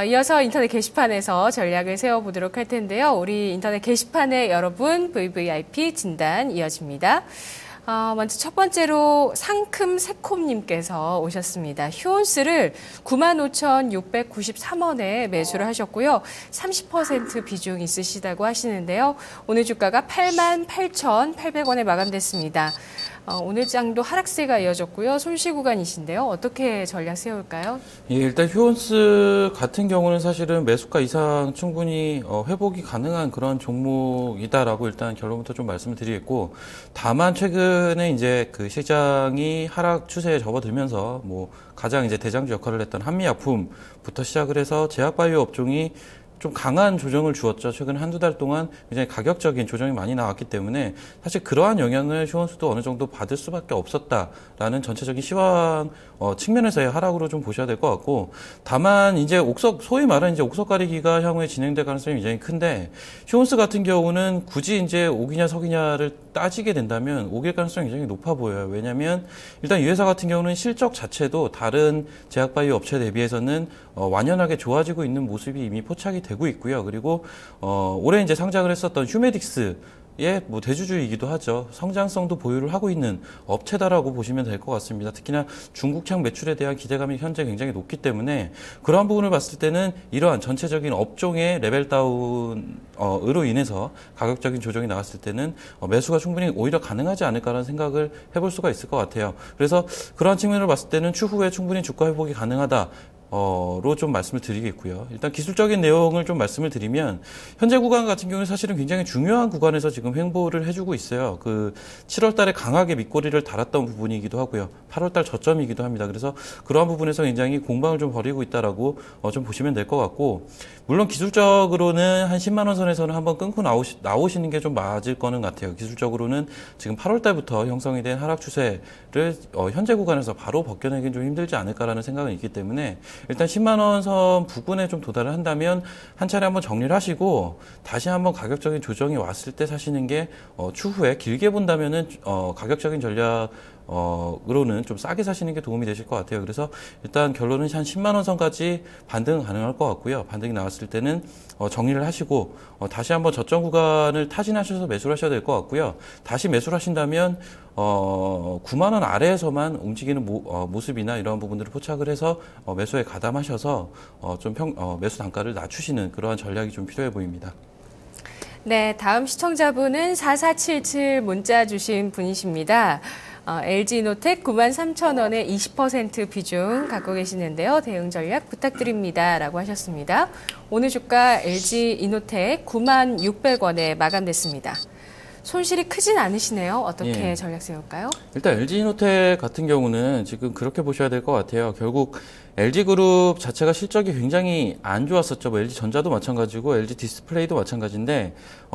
이어서 인터넷 게시판에서 전략을 세워보도록 할 텐데요. 우리 인터넷 게시판에 여러분 VVIP 진단 이어집니다. 먼저 첫 번째로 상큼새콤님께서 오셨습니다. 휴온스를 95,693원에 매수를 하셨고요. 30% 비중 있으시다고 하시는데요. 오늘 주가가 88,800원에 마감됐습니다. 오늘 장도 하락세가 이어졌고요. 손실 구간이신데요. 어떻게 전략 세울까요? 예, 일단 휴온스 같은 경우는 사실은 매수가 이상 충분히 회복이 가능한 그런 종목이다라고 일단 결론부터 좀 말씀을 드리겠고, 다만 최근에 이제 그 시장이 하락 추세에 접어들면서 뭐 가장 이제 대장주 역할을 했던 한미약품부터 시작을 해서 제약바이오 업종이 좀 강한 조정을 주었죠. 최근 한두 달 동안 굉장히 가격적인 조정이 많이 나왔기 때문에 사실 그러한 영향을 휴온수도 어느 정도 받을 수밖에 없었다라는 전체적인 시황 측면에서의 하락으로 좀 보셔야 될 것 같고, 다만 이제 소위 말하는 이제 옥석 가리기가 향후에 진행될 가능성이 굉장히 큰데, 휴온스 같은 경우는 굳이 이제 오기냐 서기냐를 따지게 된다면 오길 가능성이 굉장히 높아 보여요. 왜냐하면 일단 이 회사 같은 경우는 실적 자체도 다른 제약바이오 업체 대비해서는 완연하게 좋아지고 있는 모습이 이미 포착이 되고 있고요. 그리고 올해 이제 상장을 했었던 휴메딕스의 뭐 대주주이기도 하죠. 성장성도 보유를 하고 있는 업체다라고 보시면 될 것 같습니다. 특히나 중국향 매출에 대한 기대감이 현재 굉장히 높기 때문에 그러한 부분을 봤을 때는 이러한 전체적인 업종의 레벨 다운으로 인해서 가격적인 조정이 나왔을 때는 매수가 충분히 오히려 가능하지 않을까라는 생각을 해볼 수가 있을 것 같아요. 그래서 그러한 측면으로 봤을 때는 추후에 충분히 주가 회복이 가능하다. 로 좀 말씀을 드리겠고요. 일단 기술적인 내용을 좀 말씀을 드리면, 현재 구간 같은 경우는 사실은 굉장히 중요한 구간에서 지금 횡보를 해주고 있어요. 그 7월 달에 강하게 밑꼬리를 달았던 부분이기도 하고요. 8월 달 저점이기도 합니다. 그래서 그러한 부분에서 굉장히 공방을 좀 벌이고 있다라고 좀 보시면 될 것 같고, 물론 기술적으로는 한 10만 원 선에서는 한번 끊고 나오시는 게 좀 맞을 거는 같아요. 기술적으로는 지금 8월 달부터 형성이 된 하락 추세를 현재 구간에서 바로 벗겨내기는 좀 힘들지 않을까라는 생각은 있기 때문에, 일단 10만 원 선 부근에 좀 도달을 한다면 한 차례 한번 정리를 하시고 다시 한번 가격적인 조정이 왔을 때 사시는 게 추후에 길게 본다면은 가격적인 전략 으로는 좀 싸게 사시는 게 도움이 되실 것 같아요. 그래서 일단 결론은 한 10만 원 선까지 반등은 가능할 것 같고요. 반등이 나왔을 때는 정리를 하시고 다시 한번 저점 구간을 타진하셔서 매수를 하셔야 될 것 같고요. 다시 매수를 하신다면 9만 원 아래에서만 움직이는 모습이나 이러한 부분들을 포착을 해서 매수에 가담하셔서 매수 단가를 낮추시는 그러한 전략이 좀 필요해 보입니다. 네, 다음 시청자분은 4477 문자 주신 분이십니다. LG이노텍 93,000원에 20% 비중 갖고 계시는데요. 대응 전략 부탁드립니다. 라고 하셨습니다. 오늘 주가 LG이노텍 96,600원에 마감됐습니다. 손실이 크진 않으시네요. 어떻게 전략 세울까요? 일단 LG이노텍 같은 경우는 지금 그렇게 보셔야 될 것 같아요. 결국 LG그룹 자체가 실적이 굉장히 안 좋았었죠. 뭐 LG전자도 마찬가지고 LG디스플레이도 마찬가지인데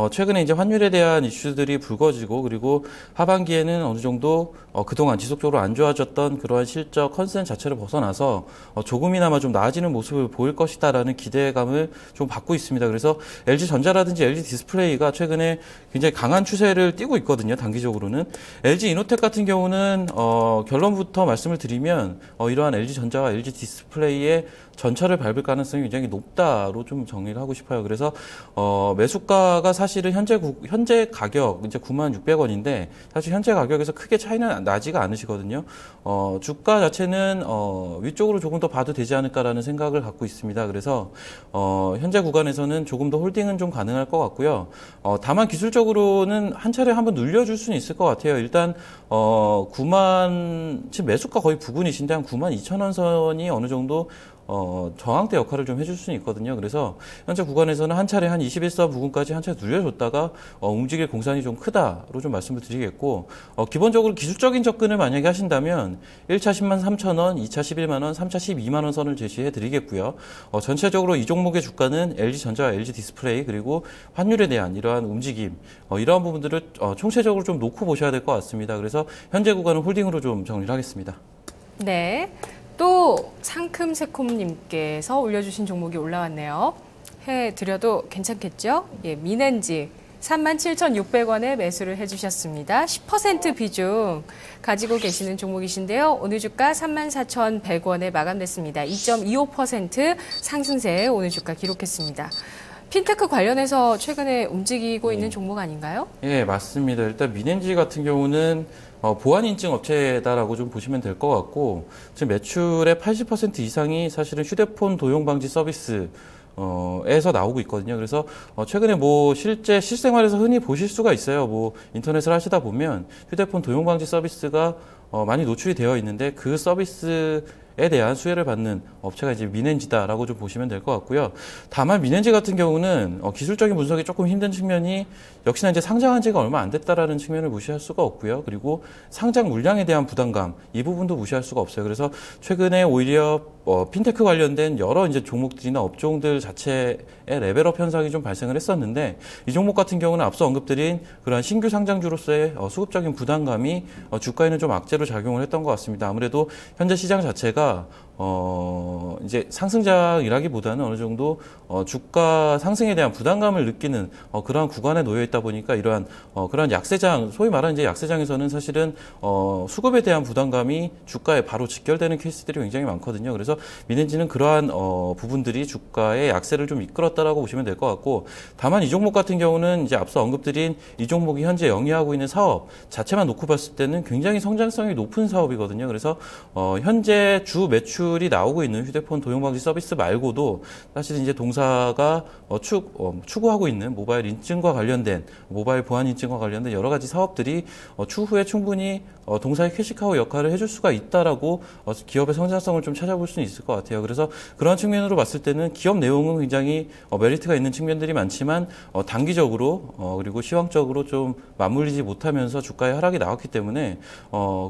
최근에 이제 환율에 대한 이슈들이 불거지고, 그리고 하반기에는 어느 정도 그동안 지속적으로 안 좋아졌던 그러한 실적 컨센 자체를 벗어나서 조금이나마 좀 나아지는 모습을 보일 것이다라는 기대감을 좀 받고 있습니다. 그래서 LG전자라든지 LG디스플레이가 최근에 굉장히 강한 추세를 띠고 있거든요. 단기적으로는. LG이노텍 같은 경우는 결론부터 말씀을 드리면 이러한 LG전자와 LG디스플레이의 전철을 밟을 가능성이 굉장히 높다로 좀 정리를 하고 싶어요. 그래서 매수가가 사실은 현재 가격 이제 96,600원인데 사실 현재 가격에서 크게 차이는 나지가 않으시거든요. 주가 자체는 위쪽으로 조금 더 봐도 되지 않을까라는 생각을 갖고 있습니다. 그래서 현재 구간에서는 조금 더 홀딩은 좀 가능할 것 같고요. 다만 기술적으로는 한 차례 한번 눌려줄 수는 있을 것 같아요. 일단 지금 매수가 거의 부근이신데 한 92,000원 선이 어느 정도 저항대 역할을 좀 해줄 수는 있거든요. 그래서 현재 구간에서는 한 차례 한 21선 부근까지 한 차례 눌려줬다가 움직일 공산이 좀 크다로 좀 말씀을 드리겠고, 기본적으로 기술적인 접근을 만약에 하신다면 1차 103,000원, 2차 11만원, 3차 12만원 선을 제시해 드리겠고요. 전체적으로 이 종목의 주가는 LG전자와 LG디스플레이, 그리고 환율에 대한 이러한 움직임, 이러한 부분들을 총체적으로 좀 놓고 보셔야 될 것 같습니다. 그래서 현재 구간은 홀딩으로 좀 정리를 하겠습니다. 네. 또 상큼새콤님께서 올려주신 종목이 올라왔네요. 해드려도 괜찮겠죠? 예, 민엔지 37,600원에 매수를 해주셨습니다. 10% 비중 가지고 계시는 종목이신데요. 오늘 주가 34,100원에 마감됐습니다. 2.25% 상승세 오늘 주가 기록했습니다. 핀테크 관련해서 최근에 움직이고 있는 종목 아닌가요? 예, 맞습니다. 일단 민엔지 같은 경우는 보안 인증 업체다라고 좀 보시면 될 것 같고, 지금 매출의 80% 이상이 사실은 휴대폰 도용 방지 서비스 에서 나오고 있거든요. 그래서 최근에 뭐 실제 실생활에서 흔히 보실 수가 있어요. 뭐 인터넷을 하시다 보면 휴대폰 도용 방지 서비스가 많이 노출이 되어 있는데 그 서비스에 대한 수혜를 받는 업체가 이제 민엔지다라고 좀 보시면 될 것 같고요. 다만 민엔지 같은 경우는 기술적인 분석이 조금 힘든 측면이 역시나 이제 상장한 지가 얼마 안 됐다라는 측면을 무시할 수가 없고요. 그리고 상장 물량에 대한 부담감 이 부분도 무시할 수가 없어요. 그래서 최근에 오히려 핀테크 관련된 여러 이제 종목들이나 업종들 자체의 레벨업 현상이 좀 발생을 했었는데 이 종목 같은 경우는 앞서 언급드린 그러한 신규 상장주로서의 수급적인 부담감이 주가에는 좀 악재로 작용을 했던 것 같습니다. 아무래도 현재 시장 자체가 이제 상승장이라기보다는 어느 정도 주가 상승에 대한 부담감을 느끼는 그러한 구간에 놓여 있다 보니까 이러한 그러한 약세장, 소위 말하는 이제 약세장에서는 사실은 수급에 대한 부담감이 주가에 바로 직결되는 케이스들이 굉장히 많거든요. 그래서 민엔지는 그러한 부분들이 주가의 약세를 좀 이끌었다라고 보시면 될 것 같고, 다만 이 종목 같은 경우는 이제 앞서 언급드린 이 종목이 현재 영위하고 있는 사업 자체만 놓고 봤을 때는 굉장히 성장성이 높은 사업이거든요. 그래서 현재 주 매출이 나오고 있는 휴대폰 도용방지 서비스 말고도 사실 이제 동사가 추구하고 있는 모바일 인증과 관련된 모바일 보안 인증과 관련된 여러 가지 사업들이 추후에 충분히 동사의 캐시카우 역할을 해줄 수가 있다라고 기업의 성장성을 좀 찾아볼 수는 있을 것 같아요. 그래서 그런 측면으로 봤을 때는 기업 내용은 굉장히 메리트가 있는 측면들이 많지만 단기적으로 그리고 시황적으로 좀 맞물리지 못하면서 주가의 하락이 나왔기 때문에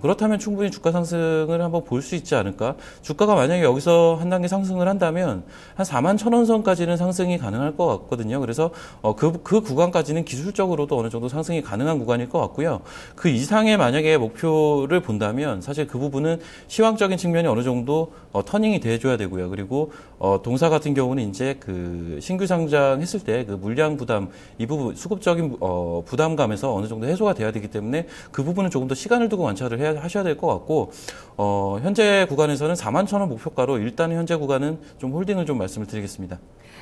그렇다면 충분히 주가 상승을 한번 볼 수 있지 않을까. 주가가 만약에 여기서 한 단계 상승을 한다면 한 41,000원 선까지는 상승이 가능할 것 같거든요. 그래서 그 구간까지는 기술적으로도 어느 정도 상승이 가능한 구간일 것 같고요. 그 이상의 만약에 목표를 본다면 사실 그 부분은 시황적인 측면이 어느 정도 터닝이 돼줘야 되고요. 그리고 동사 같은 경우는 이제 그 신규 상장했을 때 그 물량 부담 이 부분 수급적인 부담감에서 어느 정도 해소가 돼야 되기 때문에 그 부분은 조금 더 시간을 두고 관찰을 하셔야 될 것 같고, 현재 구간에서는 41,000원 목표가로 일단은 현재 구간은 좀 홀딩을 좀 말씀을 드리겠습니다.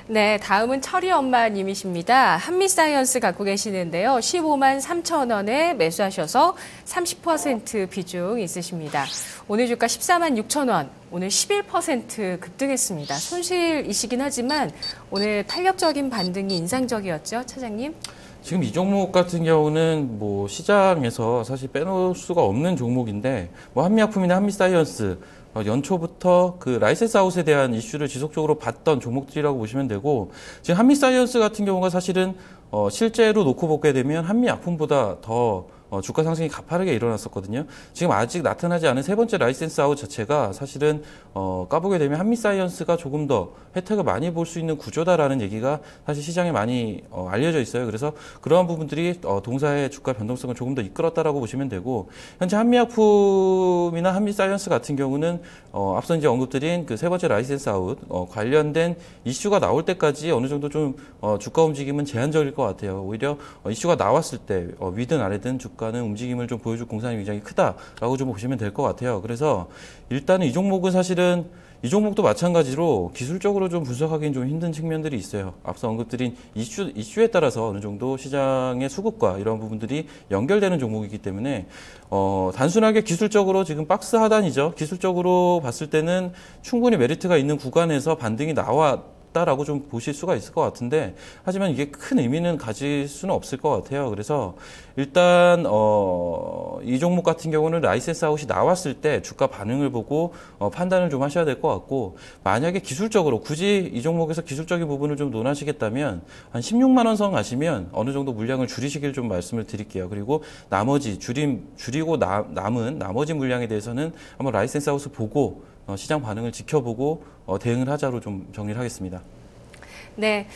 네, 다음은 철이 엄마님이십니다. 한미사이언스 갖고 계시는데요. 15만 3천 원에 매수하셔서 30% 비중 있으십니다. 오늘 주가 14만 6천 원, 오늘 11% 급등했습니다. 손실이시긴 하지만 오늘 탄력적인 반등이 인상적이었죠, 차장님? 지금 이 종목 같은 경우는 뭐 시장에서 사실 빼놓을 수가 없는 종목인데, 뭐 한미약품이나 한미사이언스 연초부터 그 라이센스 아웃에 대한 이슈를 지속적으로 봤던 종목들이라고 보시면 되고, 지금 한미사이언스 같은 경우가 사실은 실제로 놓고 보게 되면 한미약품보다 더 주가 상승이 가파르게 일어났었거든요. 지금 아직 나타나지 않은 세 번째 라이센스 아웃 자체가 사실은 까보게 되면 한미사이언스가 조금 더 혜택을 많이 볼 수 있는 구조다라는 얘기가 사실 시장에 많이 알려져 있어요. 그래서 그러한 부분들이 동사의 주가 변동성을 조금 더 이끌었다라고 보시면 되고, 현재 한미약품이나 한미사이언스 같은 경우는 앞서 이제 언급드린 그 세 번째 라이센스 아웃 관련된 이슈가 나올 때까지 어느 정도 좀 주가 움직임은 제한적일 것 같아요. 오히려 이슈가 나왔을 때 위든 아래든 주가는 움직임을 좀 보여줄 공산이 굉장히 크다라고 좀 보시면 될 것 같아요. 그래서 일단은 이 종목은 사실은 이 종목도 마찬가지로 기술적으로 좀 분석하기는 좀 힘든 측면들이 있어요. 앞서 언급드린 이슈에 따라서 어느 정도 시장의 수급과 이런 부분들이 연결되는 종목이기 때문에 단순하게 기술적으로 지금 박스 하단이죠. 기술적으로 봤을 때는 충분히 메리트가 있는 구간에서 반등이 나왔다라고 좀 보실 수가 있을 것 같은데, 하지만 이게 큰 의미는 가질 수는 없을 것 같아요. 그래서 일단 이 종목 같은 경우는 라이센스 아웃이 나왔을 때 주가 반응을 보고 판단을 좀 하셔야 될 것 같고, 만약에 기술적으로 굳이 이 종목에서 기술적인 부분을 좀 논하시겠다면 한 16만 원 선 가시면 어느 정도 물량을 줄이시길 좀 말씀을 드릴게요. 그리고 나머지 줄이고 남은 나머지 물량에 대해서는 한번 라이센스 아웃을 보고 시장 반응을 지켜보고 대응을 하자로 좀 정리를 하겠습니다. 네,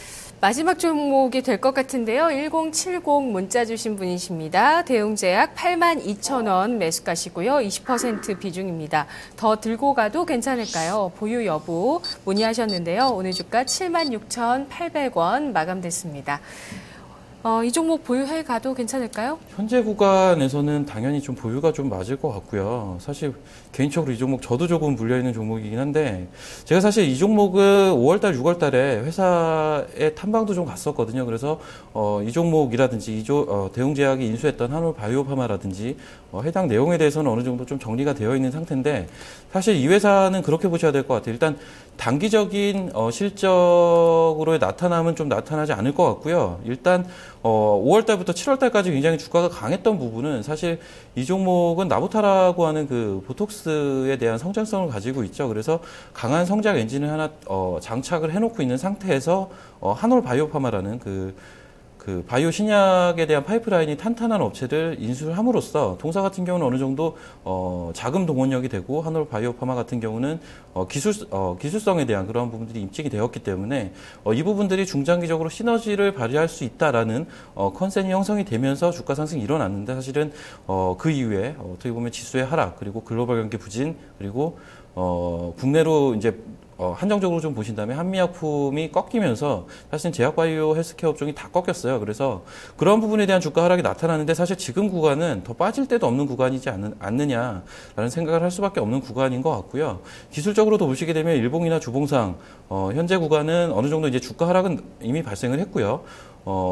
마지막 종목이 될 것 같은데요. 1070 문자 주신 분이십니다. 대웅제약 82,000원 매수가시고요. 20% 비중입니다. 더 들고 가도 괜찮을까요? 보유 여부 문의하셨는데요. 오늘 주가 76,800원 마감됐습니다. 이 종목 보유해 가도 괜찮을까요? 현재 구간에서는 당연히 좀 보유가 좀 맞을 것 같고요. 사실 개인적으로 이 종목 저도 조금 물려있는 종목이긴 한데 제가 사실 이 종목은 5월달, 6월달에 회사에 탐방도 좀 갔었거든요. 그래서 이 종목이라든지 대웅제약이 인수했던 한올바이오파마라든지 해당 내용에 대해서는 어느 정도 좀 정리가 되어 있는 상태인데 사실 이 회사는 그렇게 보셔야 될 것 같아요. 일단 단기적인 실적으로의 나타남은 좀 나타나지 않을 것 같고요. 일단 5월달부터 7월달까지 굉장히 주가가 강했던 부분은 사실 이 종목은 나보타라고 하는 그 보톡스에 대한 성장성을 가지고 있죠. 그래서 강한 성장 엔진을 하나 장착을 해놓고 있는 상태에서 한올바이오파마라는 그 바이오 신약에 대한 파이프라인이 탄탄한 업체를 인수를 함으로써 동사 같은 경우는 어느 정도 자금 동원력이 되고 한올 바이오파마 같은 경우는 기술성에 대한 그러한 부분들이 입증이 되었기 때문에 이 부분들이 중장기적으로 시너지를 발휘할 수 있다라는 컨센이 형성이 되면서 주가 상승이 일어났는데 사실은 그 이후에 어떻게 보면 지수의 하락 그리고 글로벌 경기 부진 그리고 국내로 이제 한정적으로 좀 보신다면 한미약품이 꺾이면서 사실 제약바이오 헬스케어 업종이 다 꺾였어요. 그래서 그런 부분에 대한 주가 하락이 나타나는데 사실 지금 구간은 더 빠질 데도 없는 구간이지 않느냐라는 생각을 할 수밖에 없는 구간인 것 같고요. 기술적으로도 보시게 되면 일봉이나 주봉상 현재 구간은 어느 정도 이제 주가 하락은 이미 발생을 했고요.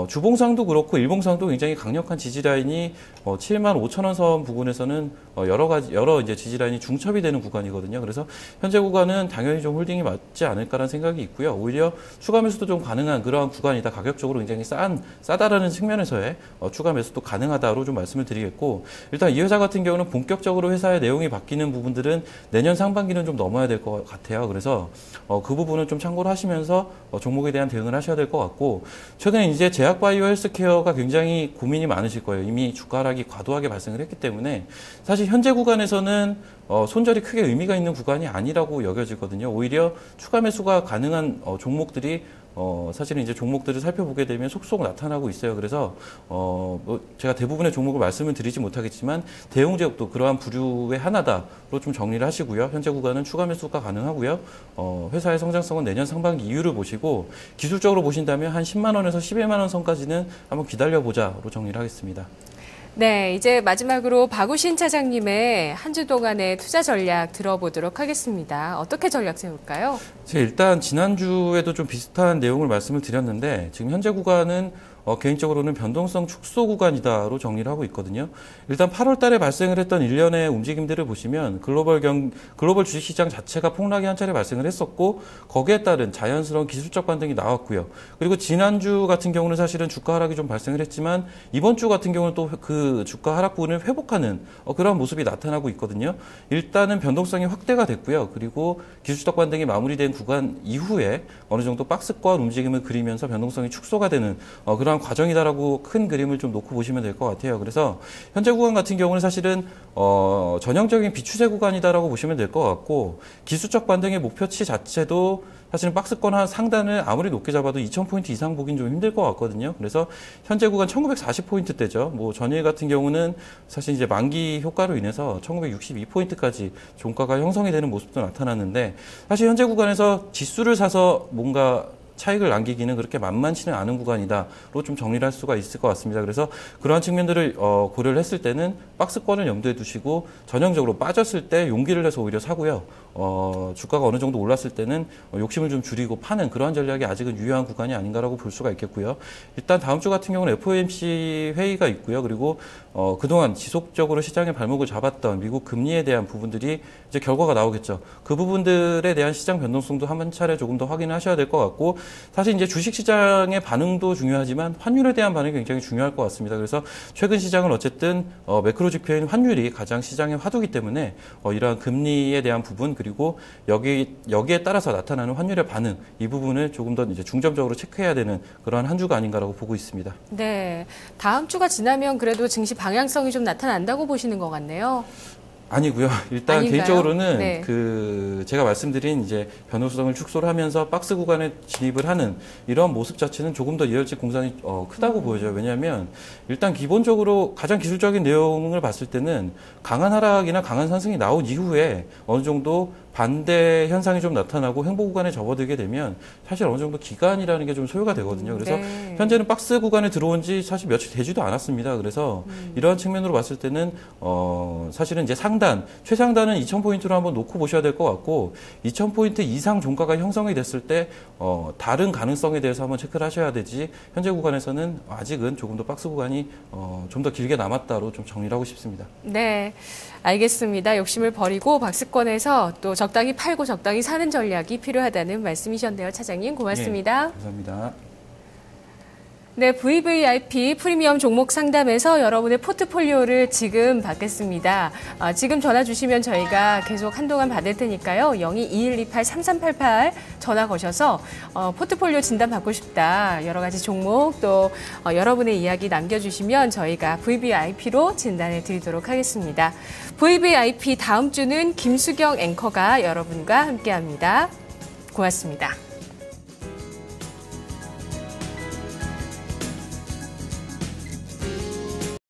주봉상도 그렇고 일봉상도 굉장히 강력한 지지라인이 75,000원 선 부근에서는 여러 이제 지지라인이 중첩이 되는 구간이거든요. 그래서 현재 구간은 당연히 좀 홀딩이 맞지 않을까라는 생각이 있고요. 오히려 추가 매수도 좀 가능한 그러한 구간이다. 가격적으로 굉장히 싸다라는 측면에서의 추가 매수도 가능하다로 좀 말씀을 드리겠고 일단 이 회사 같은 경우는 본격적으로 회사의 내용이 바뀌는 부분들은 내년 상반기는 좀 넘어야 될 것 같아요. 그래서 그 부분은 좀 참고를 하시면서 종목에 대한 대응을 하셔야 될 것 같고 최근에 이제 제약바이오 헬스케어가 굉장히 고민이 많으실 거예요. 이미 주가 하락이 과도하게 발생을 했기 때문에 사실 현재 구간에서는 손절이 크게 의미가 있는 구간이 아니라고 여겨지거든요. 오히려 추가 매수가 가능한 종목들이 사실은 이제 종목들을 살펴보게 되면 속속 나타나고 있어요. 그래서 제가 대부분의 종목을 말씀을 드리지 못하겠지만 대웅제약도 그러한 부류의 하나다로 좀 정리를 하시고요. 현재 구간은 추가 매수가 가능하고요. 회사의 성장성은 내년 상반기 이유를 보시고 기술적으로 보신다면 한 10만 원에서 11만 원 선까지는 한번 기다려보자로 정리를 하겠습니다. 네, 이제 마지막으로 박우신 차장님의 한 주 동안의 투자 전략 들어보도록 하겠습니다. 어떻게 전략 세울까요? 제가 일단 지난주에도 좀 비슷한 내용을 말씀을 드렸는데 지금 현재 구간은 개인적으로는 변동성 축소 구간이다로 정리를 하고 있거든요. 일단 8월 달에 발생을 했던 일련의 움직임들을 보시면 글로벌 주식시장 자체가 폭락이 한 차례 발생을 했었고 거기에 따른 자연스러운 기술적 반등이 나왔고요. 그리고 지난주 같은 경우는 사실은 주가 하락이 좀 발생을 했지만 이번 주 같은 경우는 또 그 주가 하락 부분을 회복하는 그런 모습이 나타나고 있거든요. 일단은 변동성이 확대가 됐고요. 그리고 기술적 반등이 마무리된 구간 이후에 어느 정도 박스권 움직임을 그리면서 변동성이 축소가 되는 그런 과정이다라고 큰 그림을 좀 놓고 보시면 될 것 같아요. 그래서 현재 구간 같은 경우는 사실은 전형적인 비추세 구간이다라고 보시면 될 것 같고 기술적 반등의 목표치 자체도 사실은 박스권 한 상단을 아무리 높게 잡아도 2,000포인트 이상 보긴 좀 힘들 것 같거든요. 그래서 현재 구간 1,940포인트대죠. 뭐 전일 같은 경우는 사실 이제 만기 효과로 인해서 1,962포인트까지 종가가 형성이 되는 모습도 나타났는데 사실 현재 구간에서 지수를 사서 뭔가 차익을 남기기는 그렇게 만만치는 않은 구간이다로 좀 정리를 할 수가 있을 것 같습니다. 그래서 그러한 측면들을 고려를 했을 때는 박스권을 염두에 두시고 전형적으로 빠졌을 때 용기를 내서 오히려 사고요. 주가가 어느 정도 올랐을 때는 욕심을 좀 줄이고 파는 그러한 전략이 아직은 유효한 구간이 아닌가라고 볼 수가 있겠고요. 일단 다음 주 같은 경우는 FOMC 회의가 있고요. 그리고 그동안 지속적으로 시장의 발목을 잡았던 미국 금리에 대한 부분들이 이제 결과가 나오겠죠. 그 부분들에 대한 시장 변동성도 한 차례 조금 더 확인을 하셔야 될 것 같고 사실 이제 주식시장의 반응도 중요하지만 환율에 대한 반응이 굉장히 중요할 것 같습니다. 그래서 최근 시장은 어쨌든 매크로 지표인 환율이 가장 시장의 화두이기 때문에 이러한 금리에 대한 부분 그리고 여기에 따라서 나타나는 환율의 반응 이 부분을 조금 더 이제 중점적으로 체크해야 되는 그러한 한 주가 아닌가라고 보고 있습니다. 네, 다음 주가 지나면 그래도 증시 방향성이 좀 나타난다고 보시는 것 같네요. 아니고요. 일단 아닌가요? 개인적으로는 네. 제가 말씀드린 이제 변동성을 축소를 하면서 박스 구간에 진입을 하는 이런 모습 자체는 조금 더 이열치 공산이 크다고 보여져요. 왜냐하면 일단 기본적으로 가장 기술적인 내용을 봤을 때는 강한 하락이나 강한 상승이 나온 이후에 어느 정도 반대 현상이 좀 나타나고 횡보 구간에 접어들게 되면 사실 어느 정도 기간이라는 게 좀 소요가 되거든요. 그래서 네. 현재는 박스 구간에 들어온 지 사실 며칠 되지도 않았습니다. 그래서 이러한 측면으로 봤을 때는 사실은 이제 상단, 최상단은 2,000포인트로 한번 놓고 보셔야 될 것 같고 2,000포인트 이상 종가가 형성이 됐을 때 다른 가능성에 대해서 한번 체크를 하셔야 되지 현재 구간에서는 아직은 조금 더 박스 구간이 좀 더 길게 남았다로 좀 정리를 하고 싶습니다. 네, 알겠습니다. 욕심을 버리고 박스권에서 또 적당히 팔고 적당히 사는 전략이 필요하다는 말씀이셨네요. 차장님 고맙습니다. 네, 감사합니다. 네, VVIP 프리미엄 종목 상담에서 여러분의 포트폴리오를 지금 받겠습니다. 지금 전화 주시면 저희가 계속 한동안 받을 테니까요. 02-2128-3388 전화 거셔서 포트폴리오 진단 받고 싶다. 여러 가지 종목 또 여러분의 이야기 남겨주시면 저희가 VVIP로 진단해 드리도록 하겠습니다. VVIP 다음 주는 김수경 앵커가 여러분과 함께합니다. 고맙습니다.